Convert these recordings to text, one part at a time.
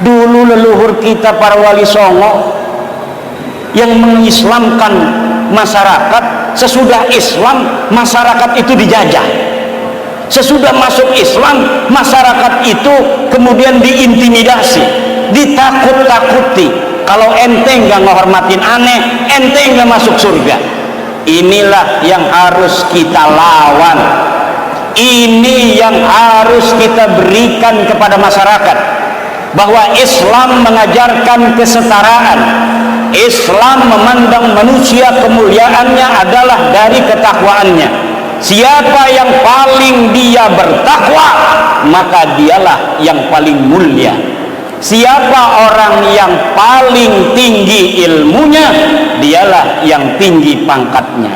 Dulu leluhur kita para wali songo yang mengislamkan masyarakat, sesudah Islam masyarakat itu dijajah. Sesudah masuk Islam masyarakat itu kemudian diintimidasi, ditakut-takuti. Kalau ente nggak menghormatin aneh, ente nggak masuk surga. Inilah yang harus kita lawan. Ini yang harus kita berikan kepada masyarakat, bahwa Islam mengajarkan kesetaraan. Islam memandang manusia kemuliaannya adalah dari ketakwaannya. Siapa yang paling dia bertakwa, maka dialah yang paling mulia. Siapa orang yang paling tinggi ilmunya, dialah yang tinggi pangkatnya.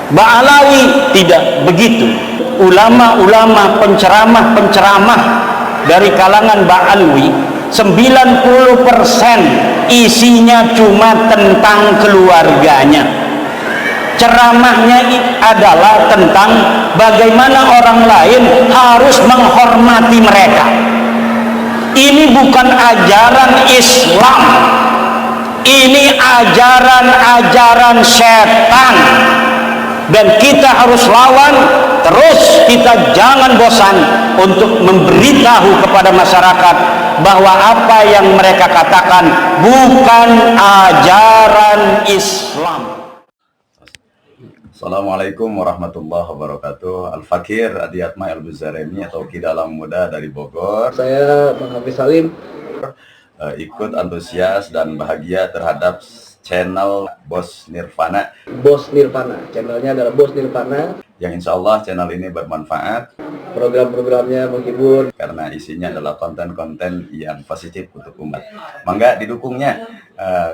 Ba'alawi tidak begitu. Ulama-ulama, penceramah-penceramah dari kalangan Ba'alwi, 90% isinya cuma tentang keluarganya. Ceramahnya adalah tentang bagaimana orang lain harus menghormati mereka. Ini bukan ajaran Islam, ini ajaran-ajaran setan, dan kita harus lawan terus. Kita jangan bosan untuk memberitahu kepada masyarakat bahwa apa yang mereka katakan bukan ajaran Islam. Assalamualaikum warahmatullahi wabarakatuh. Al-Fakir Adi Atma Al-Buzaremi atau Ki Dalam Muda dari Bogor. Saya Bang Hafiz Salim. Ikut antusias dan bahagia terhadap channel Bos Nirvana. Bos Nirvana, channelnya adalah Bos Nirvana. Yang insya Allah channel ini bermanfaat. Program-programnya menghibur. Karena isinya adalah konten-konten yang positif untuk umat. Mangga didukungnya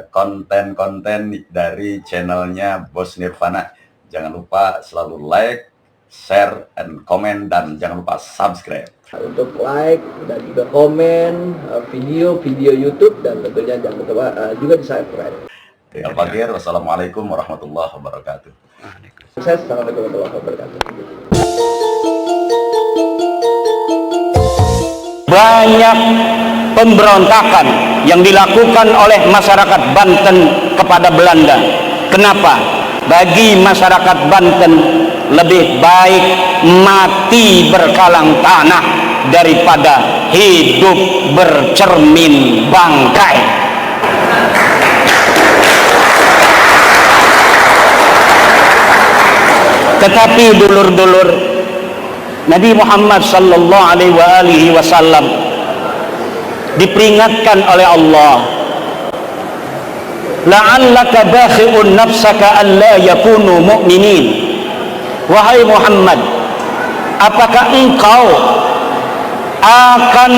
konten-konten dari channelnya Bos Nirvana. Jangan lupa selalu like, share, and comment, dan jangan lupa subscribe. Untuk like dan juga komen video-video YouTube, dan tentunya jangan lupa juga di subscribe. Al-Fakir, wassalamualaikum warahmatullahi wabarakatuh. Sukses, assalamualaikum warahmatullahi wabarakatuh. Banyak pemberontakan yang dilakukan oleh masyarakat Banten kepada Belanda. Kenapa? Bagi masyarakat Banten lebih baik mati berkalang tanah daripada hidup bercermin bangkai. Tetapi dulur-dulur, Nabi Muhammad sallallahu alaihi wasallam diperingatkan oleh Allah, la'allaka bakhi'un nafsaka alla yakunu mu'minin. Wahai Muhammad, apakah engkau akan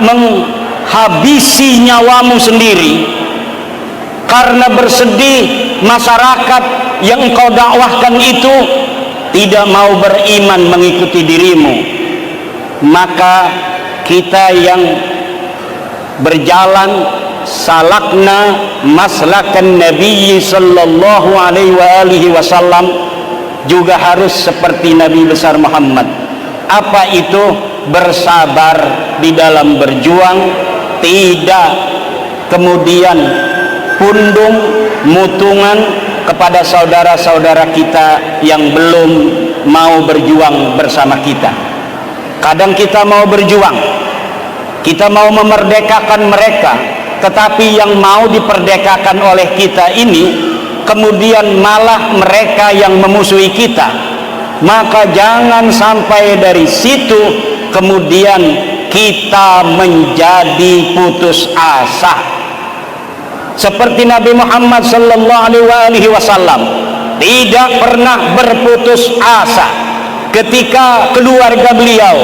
menghabisi nyawamu sendiri karena bersedih masyarakat yang engkau dakwahkan itu tidak mau beriman mengikuti dirimu? Maka kita yang berjalan salakna maslakan Nabi sallallahu alaihi wasallam juga harus seperti Nabi besar Muhammad. Apa itu? Bersabar di dalam berjuang, tidak kemudian pundung mutungan kepada saudara-saudara kita yang belum mau berjuang bersama kita. Kadang kita mau berjuang, kita mau memerdekakan mereka, tetapi yang mau diperdekakan oleh kita ini kemudian malah mereka yang memusuhi kita. Maka jangan sampai dari situ kemudian kita menjadi putus asa. Seperti Nabi Muhammad sallallahu alaihi wasallam tidak pernah berputus asa ketika keluarga beliau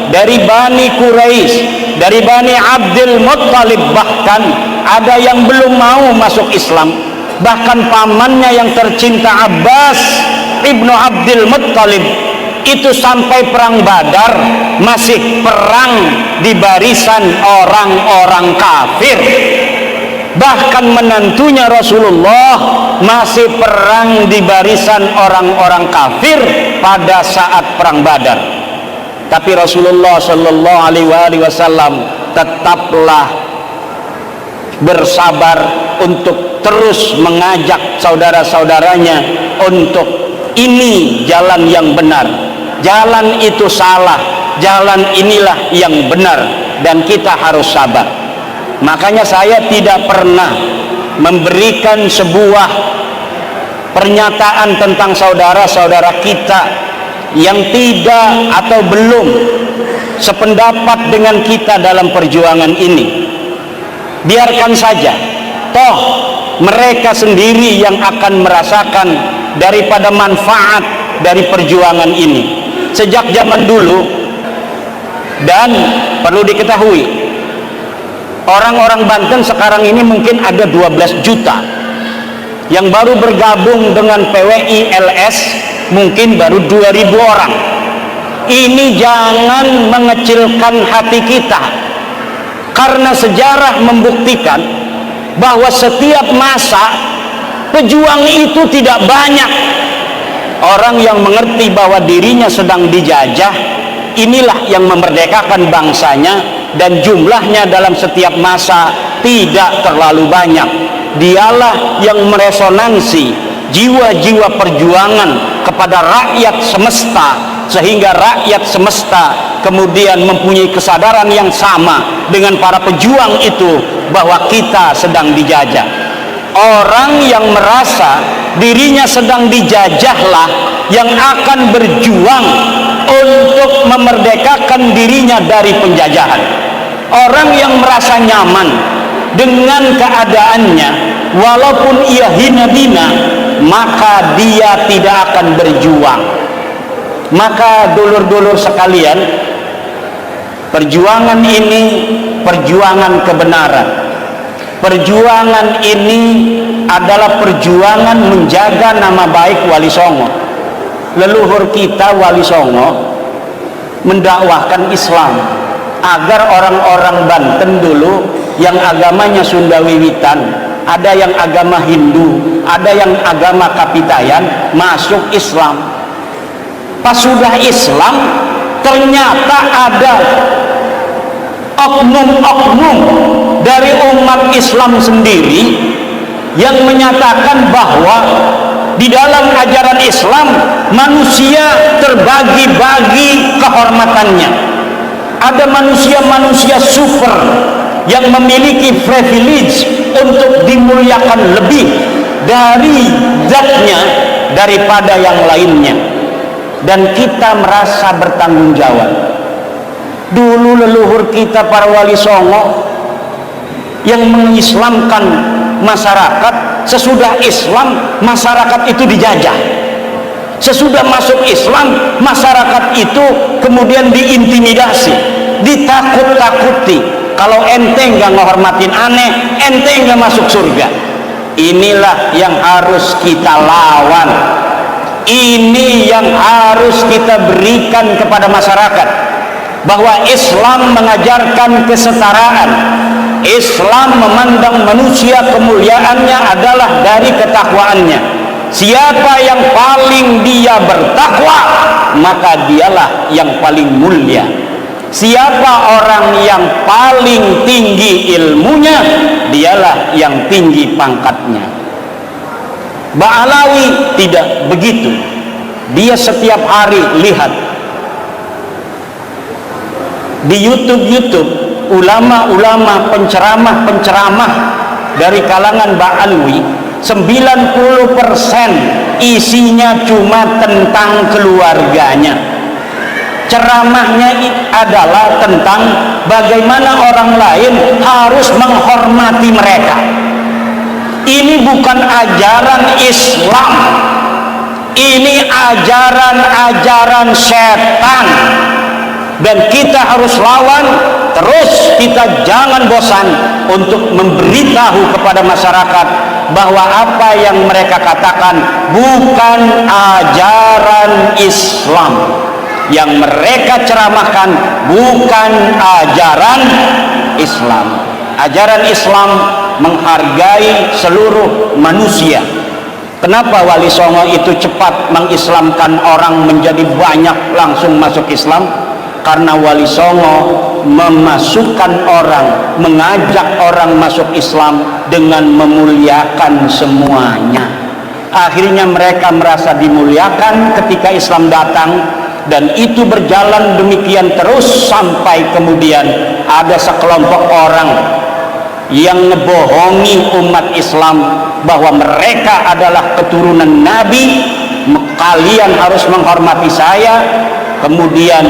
dari Bani Quraisy, dari Bani Abdul Muttalib, bahkan ada yang belum mau masuk Islam. Bahkan pamannya yang tercinta Abbas ibnu Abdul Muttalib itu sampai perang Badar masih perang di barisan orang-orang kafir. Bahkan menantunya Rasulullah masih perang di barisan orang-orang kafir pada saat perang Badar. Tapi Rasulullah sallallahu alaihi wasallam tetaplah bersabar untuk terus mengajak saudara-saudaranya untuk ini jalan yang benar, jalan itu salah, jalan inilah yang benar, dan kita harus sabar. Makanya saya tidak pernah memberikan sebuah pernyataan tentang saudara-saudara kita yang tidak atau belum sependapat dengan kita dalam perjuangan ini. Biarkan saja, toh mereka sendiri yang akan merasakan daripada manfaat dari perjuangan ini. Sejak zaman dulu, dan perlu diketahui, orang-orang Banten sekarang ini mungkin ada 12 juta. Yang baru bergabung dengan PWI LS mungkin baru 2.000 orang. Ini jangan mengecilkan hati kita, karena sejarah membuktikan bahwa setiap masa pejuang itu tidak banyak. Orang yang mengerti bahwa dirinya sedang dijajah, inilah yang memerdekakan bangsanya, dan jumlahnya dalam setiap masa tidak terlalu banyak. Dialah yang meresonansi jiwa-jiwa perjuangan kepada rakyat semesta, sehingga rakyat semesta kemudian mempunyai kesadaran yang sama dengan para pejuang itu bahwa kita sedang dijajah. Orang yang merasa dirinya sedang dijajahlah yang akan berjuang untuk memerdekakan dirinya dari penjajahan. Orang yang merasa nyaman dengan keadaannya, walaupun ia hina-hina, maka dia tidak akan berjuang. Maka dulur-dulur sekalian, perjuangan ini perjuangan kebenaran. Perjuangan ini adalah perjuangan menjaga nama baik Wali Songo. Leluhur kita Wali Songo mendakwahkan Islam agar orang-orang Banten dulu yang agamanya Sunda Wiwitan, ada yang agama Hindu, ada yang agama Kapitayan, masuk Islam. Pas sudah Islam, ternyata ada oknum-oknum dari umat Islam sendiri yang menyatakan bahwa di dalam ajaran Islam manusia terbagi-bagi kehormatannya. Ada manusia-manusia super yang memiliki privilege untuk dimuliakan lebih dari zatnya daripada yang lainnya, dan kita merasa bertanggung jawab. Dulu leluhur kita para Wali Songo yang mengislamkan masyarakat, sesudah Islam masyarakat itu dijajah. Sesudah masuk Islam masyarakat itu kemudian diintimidasi, ditakut-takuti. Kalau ente nggak menghormatin aneh, ente nggak masuk surga. Inilah yang harus kita lawan. Ini yang harus kita berikan kepada masyarakat, bahwa Islam mengajarkan kesetaraan. Islam memandang manusia kemuliaannya adalah dari ketakwaannya. Siapa yang paling dia bertakwa, maka dialah yang paling mulia. Siapa orang yang paling tinggi ilmunya, dialah yang tinggi pangkatnya. Ba'alawi tidak begitu. Dia setiap hari lihat di YouTube ulama-ulama, penceramah-penceramah dari kalangan Ba'alawi, 90% isinya cuma tentang keluarganya. Ceramahnya adalah tentang bagaimana orang lain harus menghormati mereka. Ini bukan ajaran Islam, ini ajaran-ajaran setan, dan kita harus lawan terus. Kita jangan bosan untuk memberitahu kepada masyarakat bahwa apa yang mereka katakan bukan ajaran Islam. Yang mereka ceramahkan bukan ajaran Islam. Ajaran Islam menghargai seluruh manusia. Kenapa Wali Songo itu cepat mengislamkan orang menjadi banyak langsung masuk Islam? karena Wali Songo memasukkan orang, mengajak orang masuk Islam dengan memuliakan semuanya. Akhirnya mereka merasa dimuliakan ketika Islam datang, dan itu berjalan demikian terus sampai kemudian ada sekelompok orang yang ngebohongi umat Islam bahwa mereka adalah keturunan Nabi, kalian harus menghormati saya. Kemudian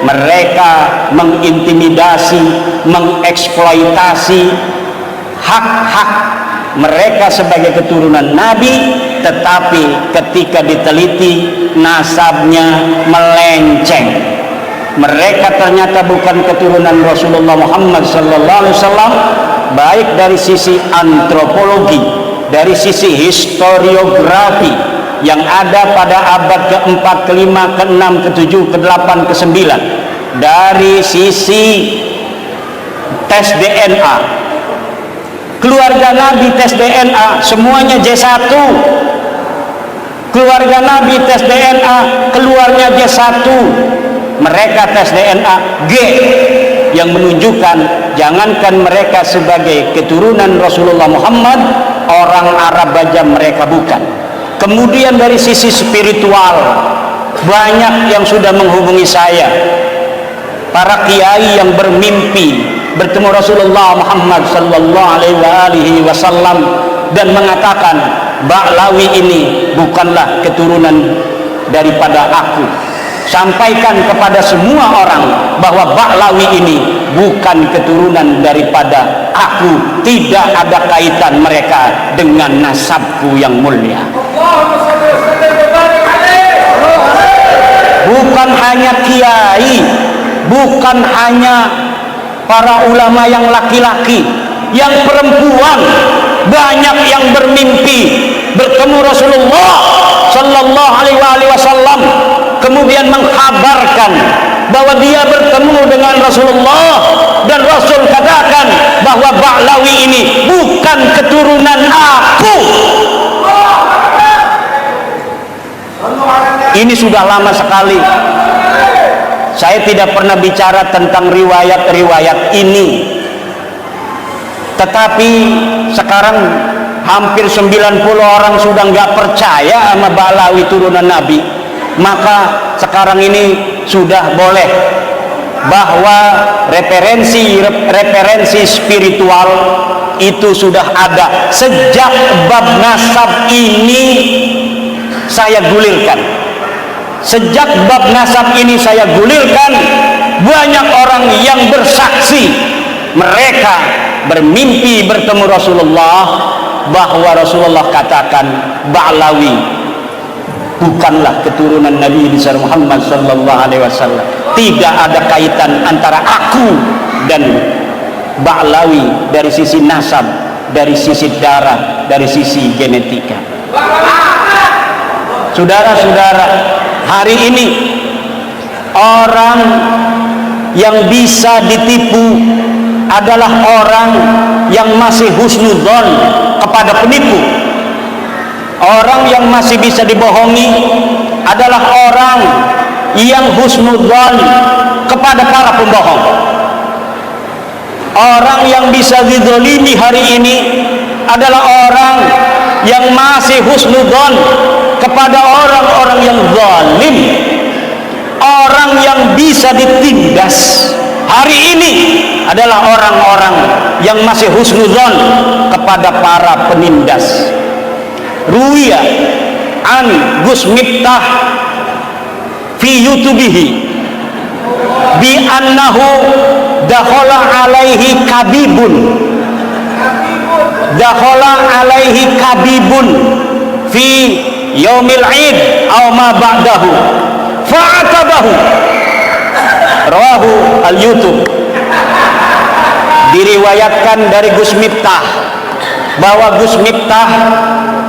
mereka mengintimidasi, mengeksploitasi hak-hak mereka sebagai keturunan Nabi, tetapi ketika diteliti nasabnya melenceng. Mereka ternyata bukan keturunan Rasulullah Muhammad SAW, baik dari sisi antropologi, dari sisi historiografi yang ada pada abad ke-4, ke-5, ke-6, ke-7, ke-8, ke-9, dari sisi tes DNA. Keluarga Nabi tes DNA semuanya J1. Keluarga Nabi tes DNA keluarnya J1. Mereka tes DNA G, yang menunjukkan jangankan mereka sebagai keturunan Rasulullah Muhammad, orang Arab aja mereka bukan. Kemudian dari sisi spiritual, banyak yang sudah menghubungi saya, para kiai yang bermimpi bertemu Rasulullah Muhammad sallallahu alaihi wasallam dan mengatakan, Ba'lawi ini bukanlah keturunan daripada aku. Sampaikan kepada semua orang bahwa Ba'lawi ini bukan keturunan daripada aku, tidak ada kaitan mereka dengan nasabku yang mulia. Bukan hanya kiai, bukan hanya para ulama yang laki-laki, yang perempuan banyak yang bermimpi bertemu Rasulullah sallallahu alaihi wasallam, kemudian mengkabarkan bahwa dia bertemu dengan Rasulullah, dan Rasul katakan bahwa Ba'lawi ini bukan keturunan aku. Ini sudah lama sekali. Saya tidak pernah bicara tentang riwayat-riwayat ini, tetapi sekarang hampir 90 orang sudah nggak percaya sama Ba'lawi turunan Nabi. Maka sekarang ini sudah boleh bahwa referensi spiritual itu sudah ada. Sejak bab nasab ini saya gulirkan. Sejak bab nasab ini saya gulirkan, banyak orang yang bersaksi mereka bermimpi bertemu Rasulullah, bahwa Rasulullah katakan Ba'lawi bukanlah keturunan Nabi besar Muhammad sallallahu alaihi wasallam. Tidak ada kaitan antara aku dan Ba'lawi dari sisi nasab, dari sisi darah, dari sisi genetika. Saudara-saudara, hari ini orang yang bisa ditipu adalah orang yang masih husnudzon kepada penipu. Orang yang masih bisa dibohongi adalah orang yang husnudzon kepada para pembohong. Orang yang bisa dizalimi hari ini adalah orang yang masih husnudzon kepada orang-orang yang zalim. Orang yang bisa ditindas hari ini adalah orang-orang yang masih husnudzon kepada para penindas. Ruwiya an Gus Miftah fi YouTubihi bi annahu dakhala alaihi kabibun fi yaumil id aw ma ba'dahu fa'atabahu. Rawahu al-YouTube. Diriwayatkan dari Gus Miftah bahwa Gus Miftah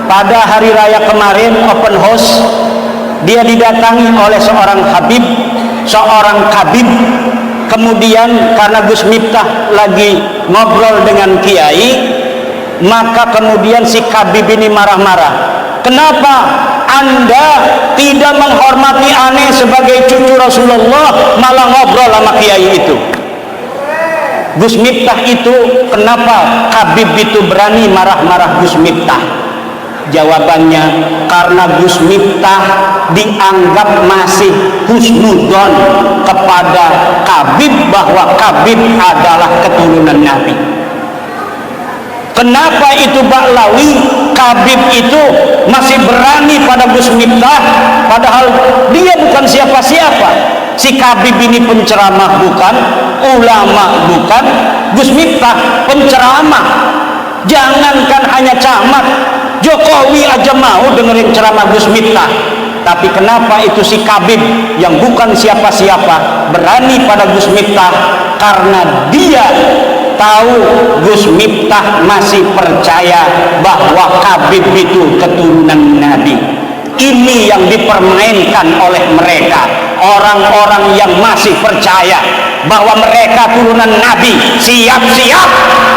pada hari raya kemarin open house, dia didatangi oleh seorang habib, seorang kabib. Kemudian karena Gus Miftah lagi ngobrol dengan kiai, maka kemudian si kabib ini marah-marah. Kenapa Anda tidak menghormati aneh sebagai cucu Rasulullah, malah ngobrol sama kiai itu. Gus Miftah itu, kenapa Habib itu berani marah-marah Gus Miftah? Jawabannya, karena Gus Miftah dianggap masih husnudzon kepada Habib, bahwa Habib adalah keturunan Nabi. Kenapa itu Ba'lawi, Habib itu masih berani pada Gus Miftah, padahal dia bukan siapa-siapa. Si Habib ini penceramah bukan, ulama bukan, Gus Miftah penceramah. Jangankan hanya camat, Jokowi aja mau dengerin ceramah Gus Miftah. Tapi kenapa itu si Habib yang bukan siapa-siapa berani pada Gus Miftah? Karena dia tahu Gus Miftah masih percaya bahwa Habib itu keturunan Nabi. Ini yang dipermainkan oleh mereka, orang-orang yang masih percaya bahwa mereka turunan Nabi. Siap-siap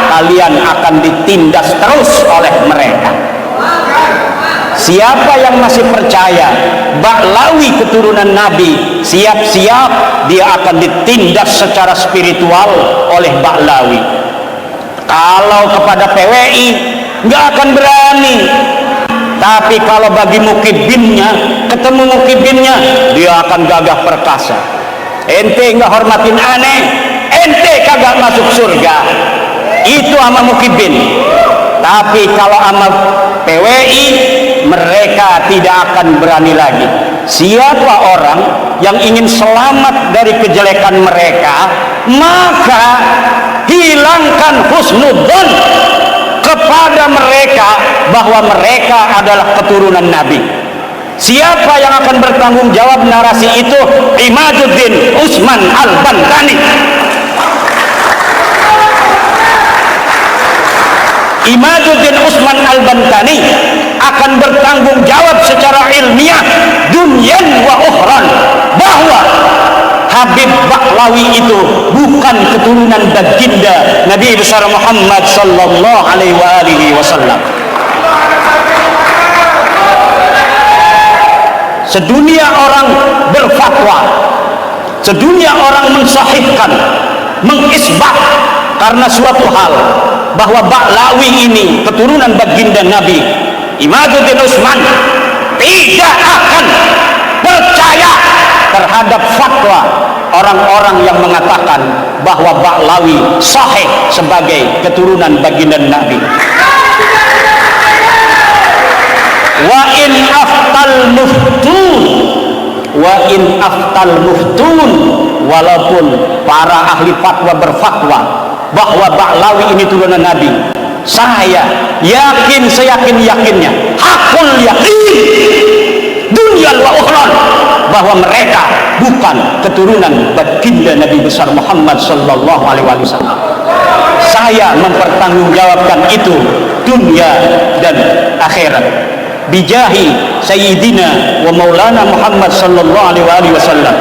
kalian akan ditindas terus oleh mereka. Siapa yang masih percaya Ba'lawi keturunan Nabi, siap-siap dia akan ditindas secara spiritual oleh Ba'lawi. Kalau kepada PWI nggak akan berani, tapi kalau bagi mukibinnya, ketemu mukibinnya, dia akan gagah perkasa. Ente nggak hormatin aneh, ente kagak masuk surga. Itu sama mukibin. Tapi kalau sama PWI, mereka tidak akan berani lagi. Siapa orang yang ingin selamat dari kejelekan mereka, maka hilangkan husnudzon kepada mereka bahwa mereka adalah keturunan Nabi. Siapa yang akan bertanggung jawab narasi itu? Imaduddin Usman Al-Bantani. Imaduddin Usman Al-Bantani akan bertanggung jawab secara ilmiah dunyan wa ukhran bahwa Habib Ba'lawi itu bukan keturunan baginda Nabi besar Muhammad sallallahu alaihi wasallam. Sedunia orang berfatwa, sedunia orang mensahihkan, mengisbah karena suatu hal bahwa Ba'lawi ini keturunan baginda Nabi. Imaduddin Usman tidak akan percaya terhadap fatwa orang-orang yang mengatakan bahwa Ba'lawi sahih sebagai keturunan baginda Nabi. Wa in aftal muftun, wa in aftal muftun, walaupun para ahli fatwa berfatwa bahwa Ba'lawi ini turunan Nabi, saya yakin, seyakin-yakinnya, hakul yakin dunia wa ukhran, bahwa mereka bukan keturunan baginda Nabi besar Muhammad sallallahu alaihi wasallam. Saya mempertanggungjawabkan itu dunia dan akhirat. Bijahi sayyidina wa maulana Muhammad sallallahu alaihi wasallam,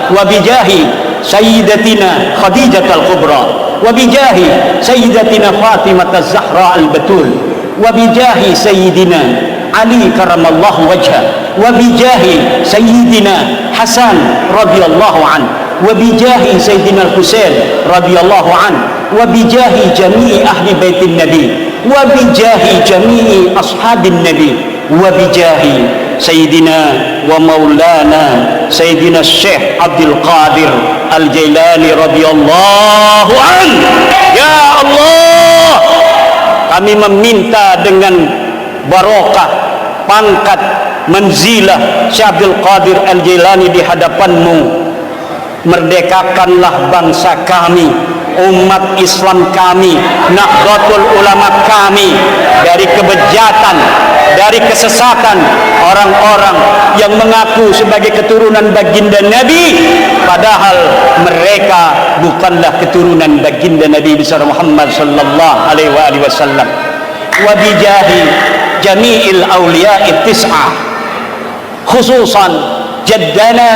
wa bijahi sayyidatina Khadijah al-Kubra, wa bijahi sayyidatina Fatimah az-Zahra al-Batul, wa bijahi sayyidina Ali karamallahu wajha, wa bijahi sayyidina Hasan radhiyallahu an, wa bijahi sayyidina Husain radhiyallahu an, wa bijahi jami'i ahli baitin Nabi, wa bijahi jami'i ashabin Nabi, wa bijahi sayyidina wa maulana sayyidina Syekh Abdul Qadir Al-Jailani radhiyallahu an. Ya Allah, kami meminta dengan barokah pangkat manzilah Syekh Abdul Qadir Al-Jailani di hadapanmu, merdekakanlah bangsa kami, umat Islam kami, Nahdlatul Ulama kami dari kebejatan, dari kesesatan orang-orang yang mengaku sebagai keturunan baginda Nabi, padahal mereka bukanlah keturunan baginda Nabi besar Muhammad sallallahu alaihi wasallam. Wa bijahi jami'il awliya tis'ah, khususan jaddana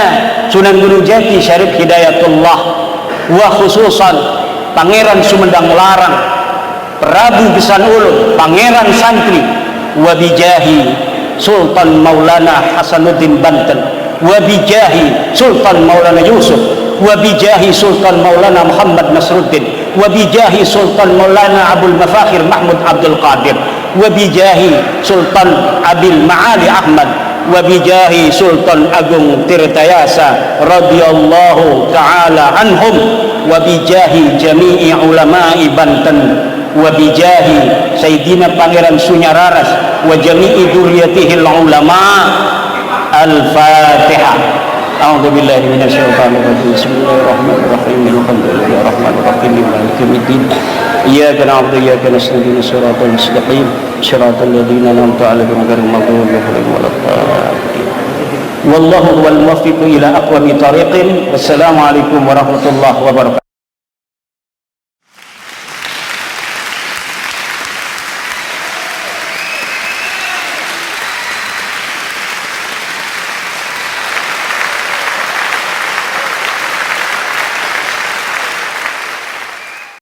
Sunan Gunung Jati Syarif Hidayatullah, wa khususan Pangeran Sumedang Larang, Prabu Besan Ulun, Pangeran Santri, wa bijahi Sultan Maulana Hasanuddin Banten, wa bijahi Sultan Maulana Yusuf, wa bijahi Sultan Maulana Muhammad Nasruddin, wa bijahi Sultan Maulana Abdul Mafakhir Mahmud Abdul Qadir, wa bijahi Sultan Abil Ma'ali Ahmad, wa bijahi Sultan Agung Tirtayasa radhiyallahu taala anhum, wa bijahi jami'i ulama'i Banten, wa bijahi Sayyidina Pangeran Sunyararas wa jami'i dzurriyyatihil ulama. Al-Fatihah. A'udzu billahi minasyaitonir rajim. Bismillahirrahmanirrahim. Alhamdulillahir rahmanir rahim. Maliki yaumiddin. Iyyaka na'budu wa iyyaka nasta'in. Shiratal mustaqim. Shiratal ladzina an'amta 'alaihim ghairil maghdubi 'alaihim waladdallin. Wallahu huwal muwaffiq ila aqwamit thariqin. Wassalamu alaikum warahmatullahi wabarakatuh.